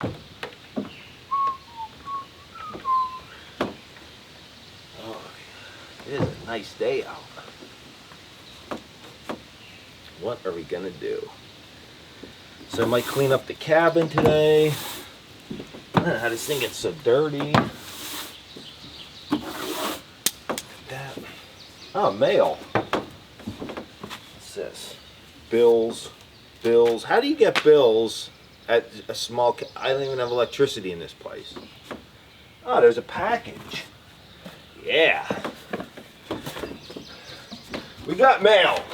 Oh, it is a nice day out. What are we gonna do? So I might clean up the cabin today. I don't know how this thing gets so dirty. That. Oh, mail. What's this? Bills. Bills. How do you get bills at a small... I don't even have electricity in this place. Oh, there's a package. Yeah. We got mail.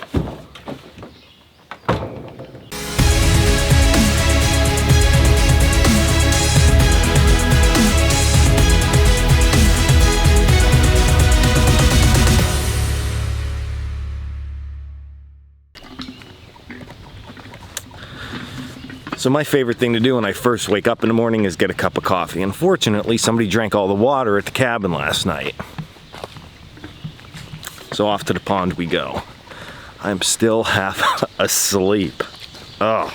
So my favorite thing to do when I first wake up in the morning is get a cup of coffee. Unfortunately, somebody drank all the water at the cabin last night. So off to the pond we go. I'm still half asleep. Ugh.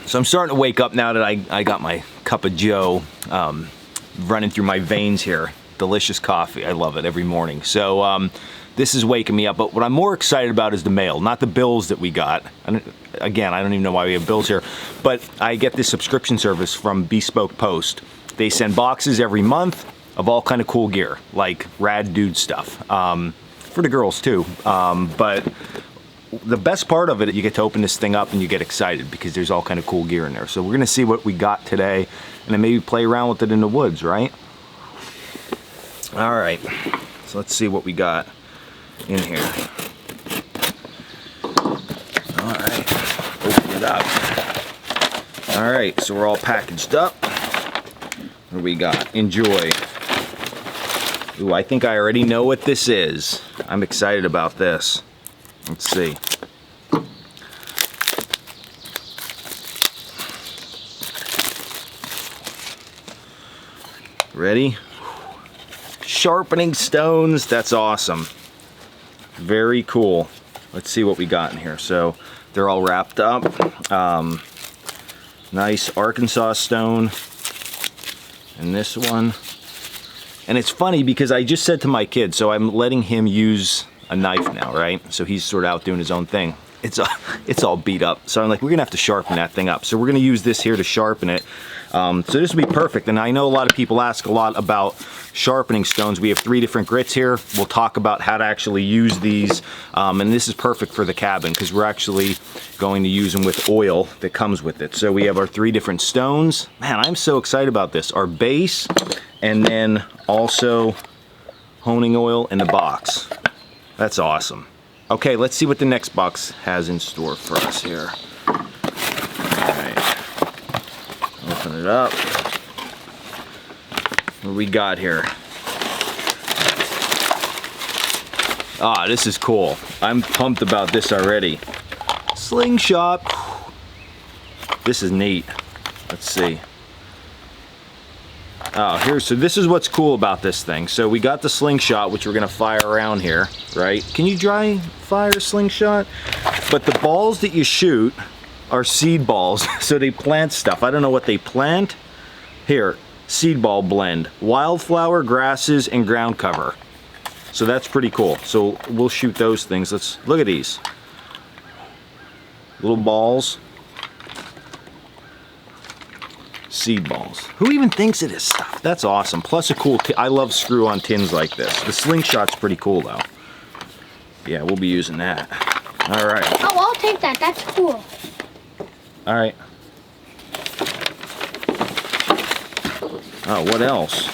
So I'm starting to wake up now that I got my cup of joe running through my veins here. Delicious coffee. I love it every morning. So this is waking me up. But what I'm more excited about is the mail, not the bills that we got. Again, I don't even know why we have bills here. But I get this subscription service from Bespoke Post. They send boxes every month of all kind of cool gear, like rad dude stuff. For the girls too. But the best part of it, you get to open this thing up and you get excited because there's all kind of cool gear in there. So we're gonna see what we got today and then maybe play around with it in the woods, right? All right, so let's see what we got in here. All right, open it up. All right, so we're all packaged up. What do we got? Enjoy. Ooh, I think I already know what this is. I'm excited about this. Let's see. Ready? Sharpening Stones. That's awesome. Very cool. Let's see what we got in here. So they're all wrapped up. Nice Arkansas stone. And this one. And it's funny because I just said to my kid, so I'm letting him use a knife now, right? So he's sort of out doing his own thing. It's all beat up. So I'm like, we're gonna have to sharpen that thing up. So we're gonna use this here to sharpen it. So this will be perfect. And I know a lot of people ask a lot about sharpening stones. We have 3 different grits here. We'll talk about how to actually use these. And this is perfect for the cabin because we're actually going to use them with oil that comes with it. So we have our 3 different stones. Man, I'm so excited about this. Our base, and then also honing oil in the box. That's awesome. Okay, let's see what the next box has in store for us here. Alright. Open it up. What do we got here? Ah, this is cool. I'm pumped about this already. Slingshot. This is neat. Let's see. Oh, so this is what's cool about this thing. So we got the Slingshot, which we're gonna fire around here, right? Can you dry fire Slingshot? But the balls that you shoot are seed balls, so they plant stuff. I don't know what they plant. Here, seed ball blend. Wildflower, grasses, and ground cover. So that's pretty cool. So we'll shoot those things. Let's look at these. Little balls. Seed balls. Who even thinks of this stuff? That's awesome. Plus a cool I love screw-on tins like this. The Slingshot's pretty cool though. Yeah, we'll be using that. All right. Oh, I'll take that. That's cool. All right. Oh, what else?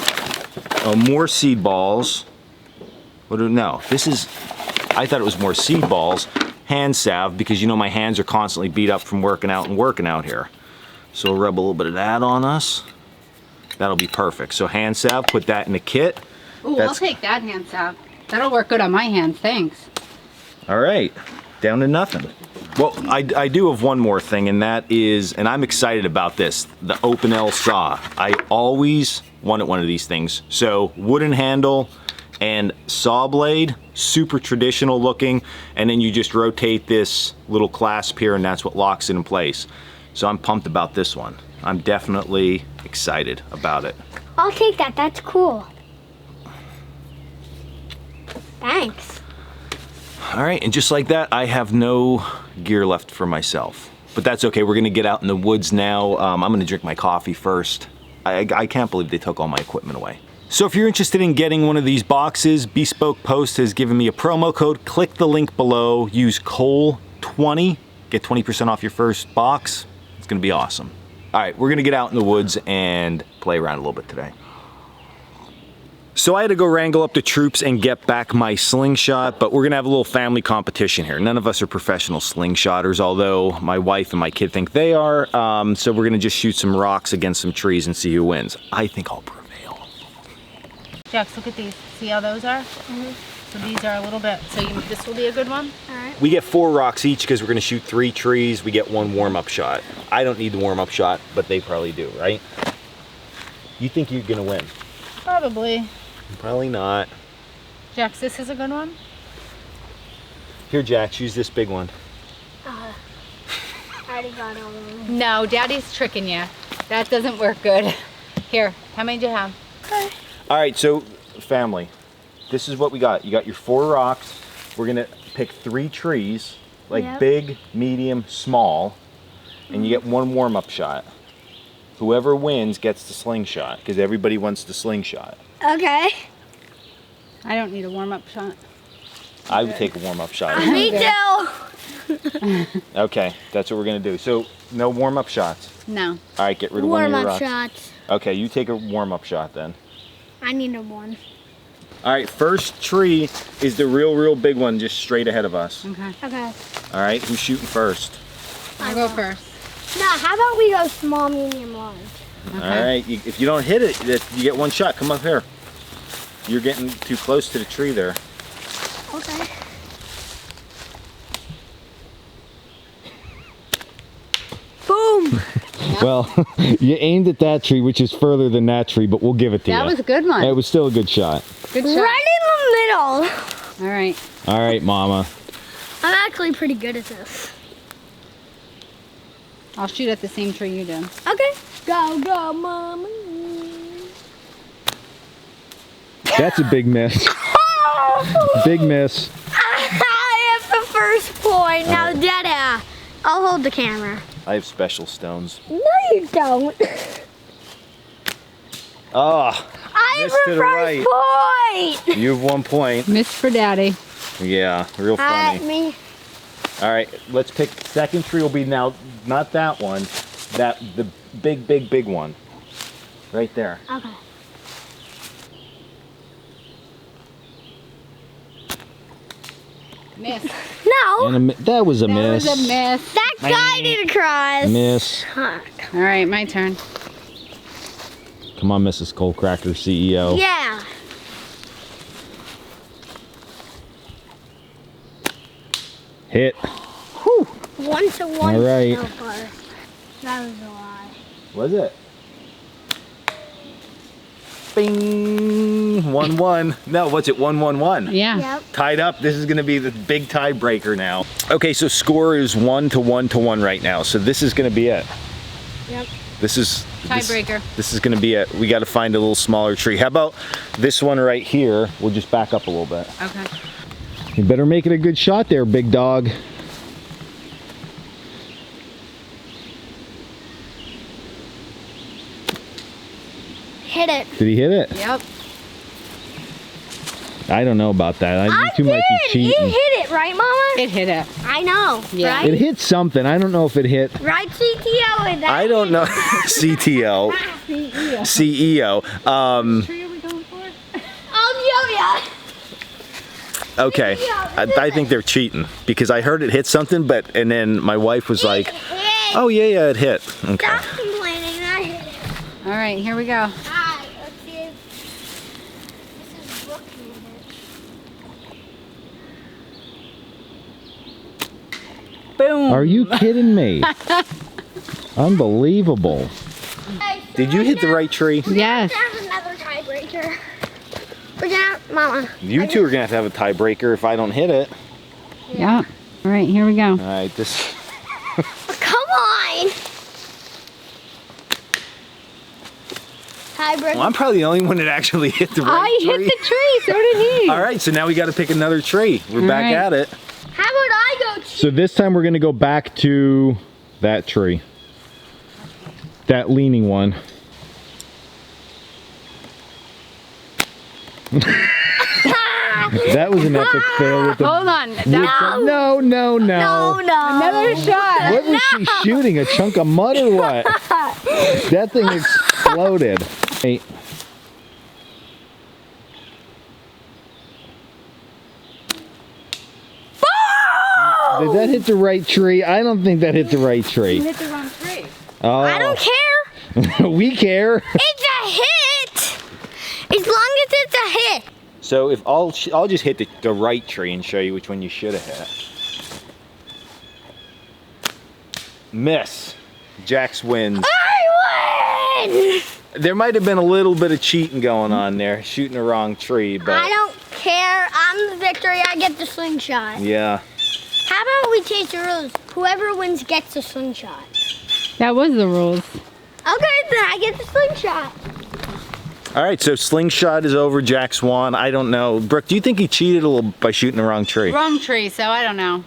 Oh, more seed balls. No, this is, I thought it was more seed balls. Hand salve, because you know my hands are constantly beat up from working out here. So we'll rub a little bit of that on us. That'll be perfect. So hand salve, put that in the kit. Ooh, I'll take that hand salve. That'll work good on my hands, thanks. All right, down to nothing. Well, I do have one more thing, and that is, and I'm excited about this, the open L saw. I always wanted one of these things. So wooden handle and saw blade, super traditional looking, and then you just rotate this little clasp here and that's what locks it in place. So I'm pumped about this one. I'm definitely excited about it. I'll take that. That's cool. Thanks. All right, and just like that, I have no gear left for myself. But that's okay, we're gonna get out in the woods now. I'm gonna drink my coffee first. I can't believe they took all my equipment away. So if you're interested in getting one of these boxes, Bespoke Post has given me a promo code. Click the link below, use COAL20, get 20% off your first box. It's gonna be awesome. All right, we're gonna get out in the woods and play around a little bit today. So I had to go wrangle up the troops and get back my slingshot, but we're gonna have a little family competition here. None of us are professional slingshotters, although my wife and my kid think they are. So we're gonna just shoot some rocks against some trees and see who wins. I think I'll prevail. Jax, look at these. See how those are? So these are a little bit, so this will be a good one? All right. We get 4 rocks each because we're gonna shoot 3 trees. We get 1 warm-up shot. I don't need the warm-up shot, but they probably do, right? You think you're gonna win? Probably. Probably not. Jax, this is a good one? Here, Jax, use this big one. I already got all of them. No, Daddy's tricking you. That doesn't work good. Here, how many do you have? Okay. All right, so family, this is what we got. You got your 4 rocks. We're gonna pick 3 trees, like Yep. big, medium, small, and you get 1 warm-up shot. Whoever wins gets the slingshot, because everybody wants the slingshot. Okay. I don't need a warm-up shot. I would take a warm-up shot. Me too. Okay, that's what we're gonna do. So, no warm-up shots. No. All right, get rid of one of your Warm-up rocks. shots. Okay, you take a warm-up shot then. I need a one. All right, first tree is the real big one just straight ahead of us. Okay. Okay. All right, who's shooting first? I'll go first. Now, how about we go small, medium, large? Okay. All right, if you don't hit it, you get 1 shot. Come up here. You're getting too close to the tree there. Okay. Boom. Well, you aimed at that tree, which is further than that tree, but we'll give it to you. That was a good one. It was still a good shot. Good shot. Right in the middle. All right. All right, Mama. I'm actually pretty good at this. I'll shoot at the same tree you do. Okay. Go, go, mama. That's a big miss. Big miss. I have the first point. Now, Dada, I'll hold the camera. I have special stones. No, you don't. Oh, I have missed to the the first point. you have 1 point. Missed for Daddy. Yeah, real At funny. me. All right, let's pick. Second tree will be now, not that one, the big one. Right there. Okay. Miss. No, And that was a That miss. was a miss. that guy did cross. Miss. Fuck. All right, my turn. Come on, Mrs. Coalcracker, CEO. Yeah. Hit. 1 to 1 All right. so far. That was a lie. Was it? Bing. 1-1. No, what's it? 1-1-1. Yeah. Yep. Tied up. This is going to be the big tiebreaker now. Okay, so score is 1 to 1 to 1 right now. So this is going to be it. Yep. This is Tiebreaker. This is going to be it. We got to find a little smaller tree. How about this one right here? We'll just back up a little bit. Okay. You better make it a good shot there, big dog. Hit it. Did he hit it? Yep. I don't know about that. I You might be did. cheating. It hit it, right, Mama? It hit it. I know. Yeah. Right? It hit something. I don't know if it hit. Right, CTO? Is that I don't know. CTO. CEO. Tree are we going for? Oh, yeah. Okay. I think they're cheating because I heard it hit something, and then my wife was like, Hey, "Oh yeah, it hit." Okay. stop complaining. I hit it. All right, here we go. Alright, let's see if this is Brooke hit it. Boom. Are you kidding me? Unbelievable. Did you hit the right tree? Yes. There's another tiebreaker. We're gonna, Mama. You two are gonna have a tiebreaker if I don't hit it. Yeah. All right, here we go. All right, this. Come on. Tiebreaker. Well, I'm probably the only one that actually hit the right I tree. hit the tree, so did he. All right, so now we got to pick another tree. We're back right. at it. How about I go to? So this time we're gonna go back to that tree. That leaning one. That was an epic fail with the. Hold on. No. No, no. Another shot. What was she shooting? A chunk of mud or what? That thing exploded. Hey. Did that hit the right tree? I don't think that hit the right tree. You hit the wrong tree. Oh. I don't care. We care. It's a hit. As long as it's a hit. So if I'll just hit the right tree and show you which one you should have hit. Miss. Jax wins. I win. There might have been a little bit of cheating going on there, shooting the wrong tree, but I don't care. I'm the victory. I get the slingshot. yeah. How about we change the rules? Whoever wins gets a slingshot. That was the rules. Okay, then I get the slingshot. All right, so Slingshot is over. Jax won. I don't know. Brooke, do you think he cheated a little by shooting the wrong tree? Wrong tree, so I don't know.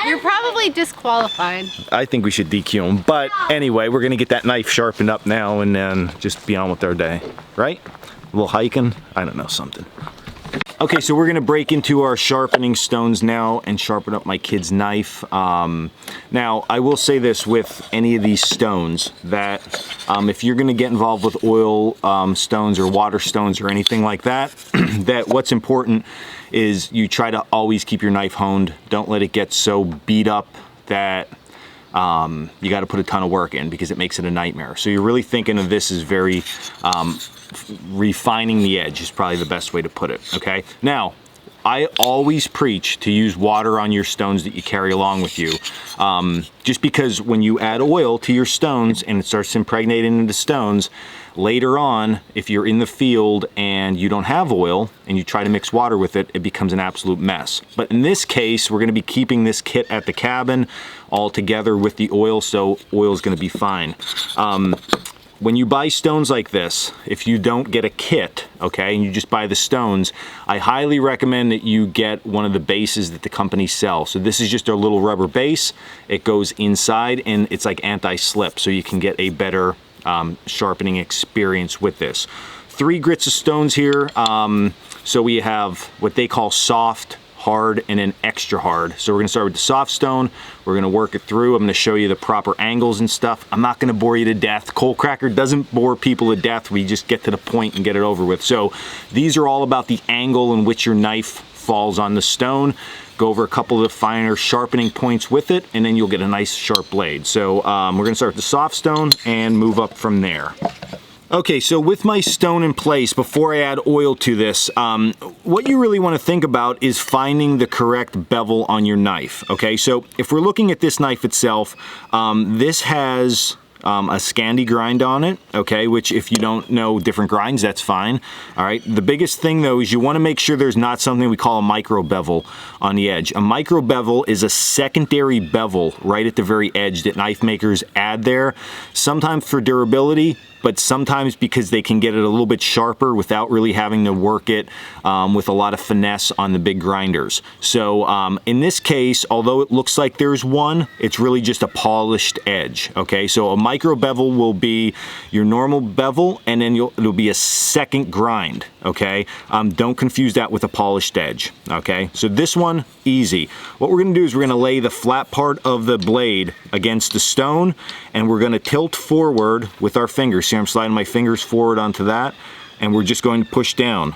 You're probably disqualified. I think we should DQ him. But anyway, we're gonna get that knife sharpened up now and then just be on with our day, right? A little hiking? I don't know, something. Okay, so we're gonna break into our sharpening stones now and sharpen up my kid's knife. Now, I will say this with any of these stones, that if you're gonna get involved with oil stones or water stones or anything like that, that what's important is you try to always keep your knife honed. Don't let it get so beat up that you gotta put a ton of work in because it makes it a nightmare. So you're really thinking of this as very, refining the edge is probably the best way to put it, okay? Now, I always preach to use water on your stones that you carry along with you. Just because when you add oil to your stones and it starts impregnating into stones, later on, if you're in the field and you don't have oil and you try to mix water with it, it becomes an absolute mess. But in this case, we're gonna be keeping this kit at the cabin all together with the oil, so oil is gonna be fine. When you buy stones like this, if you don't get a kit, okay, and you just buy the stones, I highly recommend that you get one of the bases that the company sells. So this is just a little rubber base. It goes inside and it's like anti-slip, so you can get a better sharpening experience with this. 3 grits of stones here. So we have what they call soft, hard, and then extra hard. So we're gonna start with the soft stone. We're gonna work it through. I'm gonna show you the proper angles and stuff. I'm not gonna bore you to death. Coalcracker doesn't bore people to death. We just get to the point and get it over with. So these are all about the angle in which your knife falls on the stone. Go over a couple of the finer sharpening points with it, and then you'll get a nice sharp blade. So we're gonna start with the soft stone and move up from there. Okay, so with my stone in place, before I add oil to this, what you really want to think about is finding the correct bevel on your knife, okay? So if we're looking at this knife itself, this has a Scandi grind on it, okay, which if you don't know different grinds, that's fine. All right, the biggest thing though is you want to make sure there's not something we call a micro bevel on the edge. A micro bevel is a secondary bevel right at the very edge that knife makers add there, sometimes for durability, but sometimes because they can get it a little bit sharper without really having to work it with a lot of finesse on the big grinders. So in this case, although it looks like there's one, it's really just a polished edge, okay? So a micro bevel will be your normal bevel, and then it'll be a second grind, okay? Don't confuse that with a polished edge, okay? So this one, easy. What we're gonna do is we're gonna lay the flat part of the blade against the stone, and we're gonna tilt forward with our fingers. See, I'm sliding my fingers forward onto that, and we're just going to push down.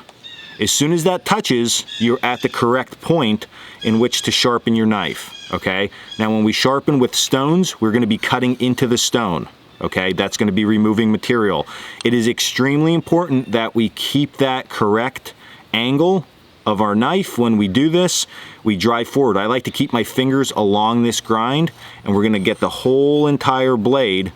As soon as that touches, you're at the correct point in which to sharpen your knife, okay? Now when we sharpen with stones, we're gonna be cutting into the stone, okay? That's gonna be removing material. It is extremely important that we keep that correct angle of our knife, when we do this, we drive forward. I like to keep my fingers along this grind, and we're gonna get the whole entire blade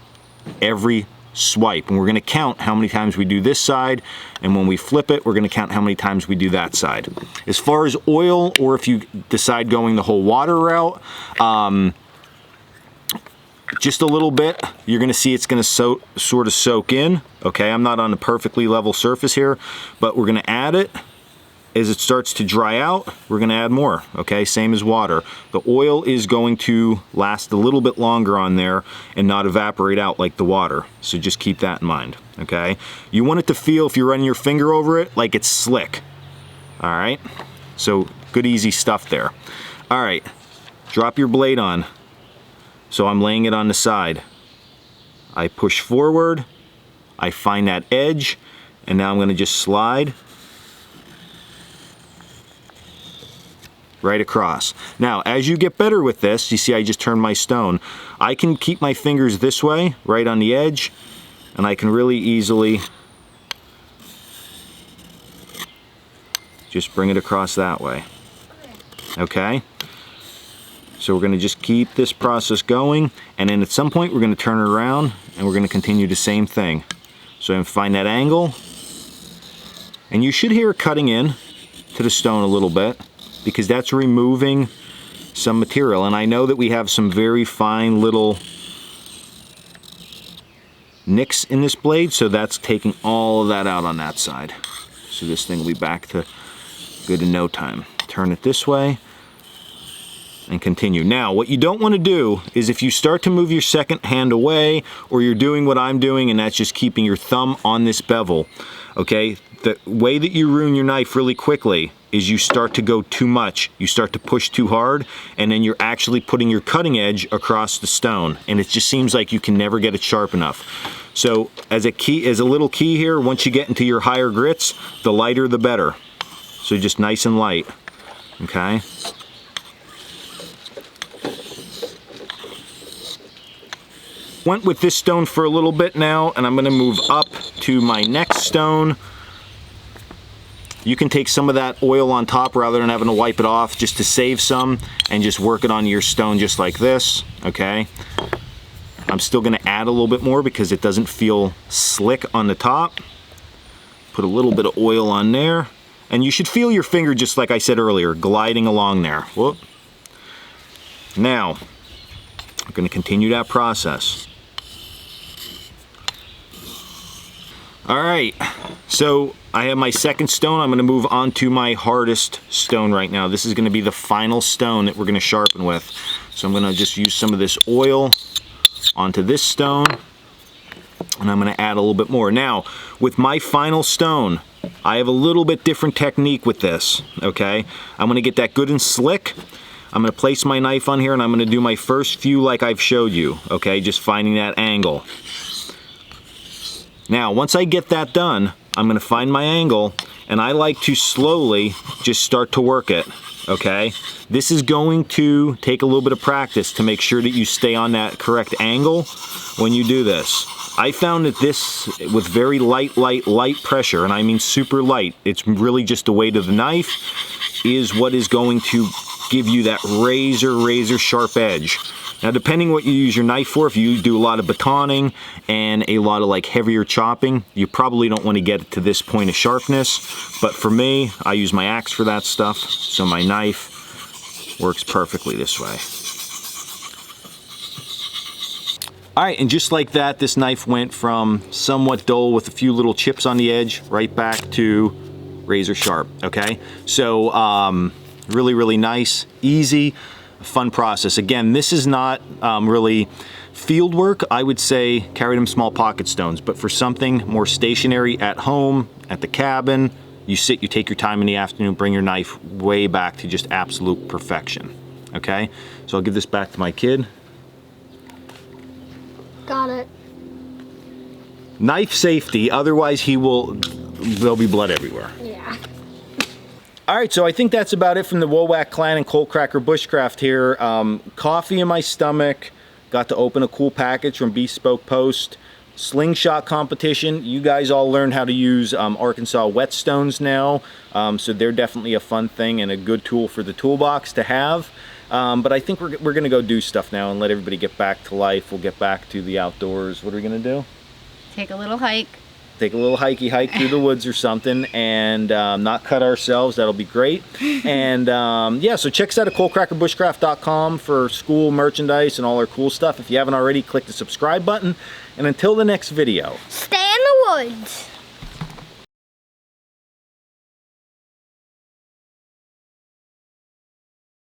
every swipe. And we're gonna count how many times we do this side, and when we flip it, we're gonna count how many times we do that side. As far as oil, or if you decide going the whole water route, just a little bit, you're gonna see it's gonna sort of soak in. Okay, I'm not on a perfectly level surface here, but we're gonna add it. As it starts to dry out, we're gonna add more, okay? Same as water. The oil is going to last a little bit longer on there and not evaporate out like the water. So just keep that in mind, okay? You want it to feel, if you're running your finger over it, like it's slick, all right? So good, easy stuff there. All right, drop your blade on. So I'm laying it on the side. I push forward, I find that edge, and now I'm gonna just slide right across. Now, as you get better with this, you see I just turned my stone. I can keep my fingers this way, right on the edge, and I can really easily just bring it across that way. Okay? So we're gonna just keep this process going, and then at some point we're gonna turn it around and we're gonna continue the same thing. So I'm gonna find that angle, and you should hear it cutting in to the stone a little bit, because that's removing some material. And I know that we have some very fine little nicks in this blade, so that's taking all of that out on that side. So this thing will be back to good in no time. Turn it this way and continue. Now, what you don't want to do is, if you start to move your second hand away, or you're doing what I'm doing, and that's just keeping your thumb on this bevel, okay? The way that you ruin your knife really quickly is you start to go too much. You start to push too hard, and then you're actually putting your cutting edge across the stone, and it just seems like you can never get it sharp enough. So as a little key here, once you get into your higher grits, the lighter the better. So just nice and light, okay? Went with this stone for a little bit now, and I'm gonna move up to my next stone. You can take some of that oil on top rather than having to wipe it off, just to save some, and just work it on your stone just like this, okay? I'm still gonna add a little bit more because it doesn't feel slick on the top. Put a little bit of oil on there, and you should feel your finger, just like I said earlier, gliding along there. Whoop. Now, I'm gonna continue that process. All right, so I have my second stone. I'm gonna move on to my hardest stone right now. This is gonna be the final stone that we're gonna sharpen with. So I'm gonna just use some of this oil onto this stone, and I'm gonna add a little bit more. Now, with my final stone, I have a little bit different technique with this, okay? I'm gonna get that good and slick. I'm gonna place my knife on here, and I'm gonna do my first few like I've showed you, okay? Just finding that angle. Now, once I get that done, I'm gonna find my angle, and I like to slowly just start to work it, okay? This is going to take a little bit of practice to make sure that you stay on that correct angle when you do this. I found that this, with very light pressure, and I mean super light, it's really just the weight of the knife, is what is going to give you that razor sharp edge. Now, depending what you use your knife for, if you do a lot of batoning and a lot of like heavier chopping, you probably don't want to get it to this point of sharpness. But for me, I use my axe for that stuff, so my knife works perfectly this way. All right, and just like that, this knife went from somewhat dull with a few little chips on the edge right back to razor sharp, okay? So really nice, easy, fun process. Again, this is not really field work. I would say carry them small pocket stones, but for something more stationary at home, at the cabin, you sit, you take your time in the afternoon, bring your knife way back to just absolute perfection, okay? So I'll give this back to my kid. Got it. Knife safety, otherwise there'll be blood everywhere. Yeah. All right, so I think that's about it from the Wowak Clan and Coalcracker Bushcraft here. Coffee in my stomach, got to open a cool package from Bespoke Post. Slingshot competition. You guys all learned how to use Arkansas whetstones now, so they're definitely a fun thing and a good tool for the toolbox to have. But I think we're gonna go do stuff now and let everybody get back to life. We'll get back to the outdoors. What are we gonna do? Take a little hike. Take a little hikey hike through the woods or something, and not cut ourselves. That'll be great. And yeah, so check us out at coalcrackerbushcraft.com for school merchandise and all our cool stuff. If you haven't already, click the subscribe button. And until the next video, Stay in the woods.